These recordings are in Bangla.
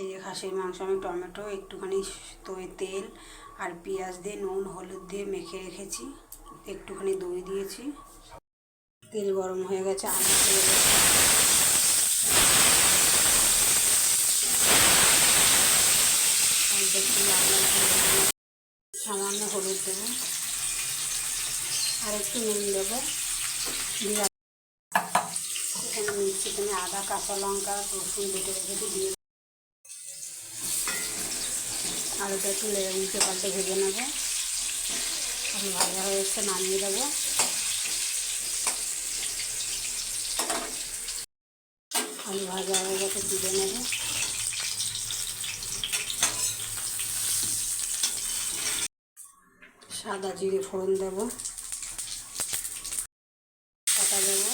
এই যে খাসির মাংস আমি টমেটো একটুখানি তেল আর পেঁয়াজ দিয়ে নুন হলুদ দিয়ে মেখে রেখেছি, একটুখানি দই দিয়েছি। তেল গরম হয়ে গেছে, আলু দিয়ে দেবো। সামান্য হলুদ দেবো আর একটু নুন দেবো। এখানে মিক্সিতে আদা কাঁচা লঙ্কা রসুন বেটে রেখেছি দিয়ে আলুটা একটু উল্টে পাল্টে ভেজে নেবো। আমি ভাজা হয়ে এসে নামিয়ে দেবো। আলু ভাজা হয়ে গেছে, তুলে নেবো। সাদা জিরে ফোড়ন দেবো, পাতা দেবো,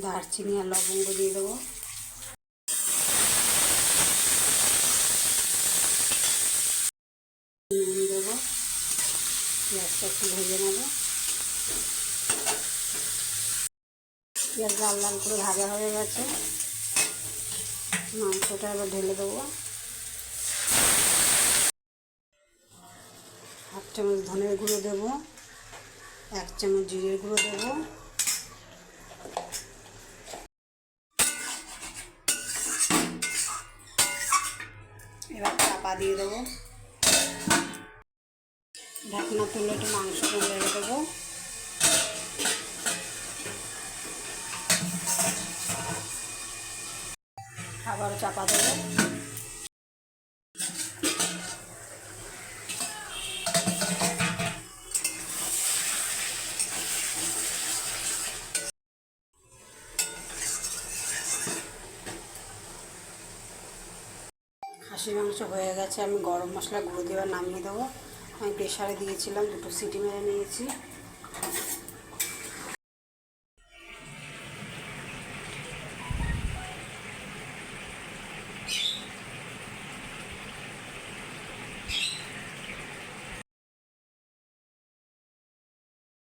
দারচিনি আর লবঙ্গ দিয়ে দেবো। নুন দেবো, পেঁয়াজটা একটু ভেজে নেবো। পেঁয়াজ লাল লাল করে ভাজা হয়ে গেছে, মাংসটা এবার ঢেলে দেবো। 1 চামচ ধনের গুঁড়ো দেবো, 1 চামচ জিরের গুঁড়ো দেবো, এবার চাপা দিয়ে দেবো। ঢাকনা তুলে একটু মাংস রেখে দেবো। আবার চাপা দেবো। খাসির মাংস হয়ে গেছে, আমি গরম মশলা গুঁড়ো দিয়ে নামিয়ে দেবো। আমি প্রেশারে দিয়েছিলাম, 2 সিটি মেরে নিয়েছি।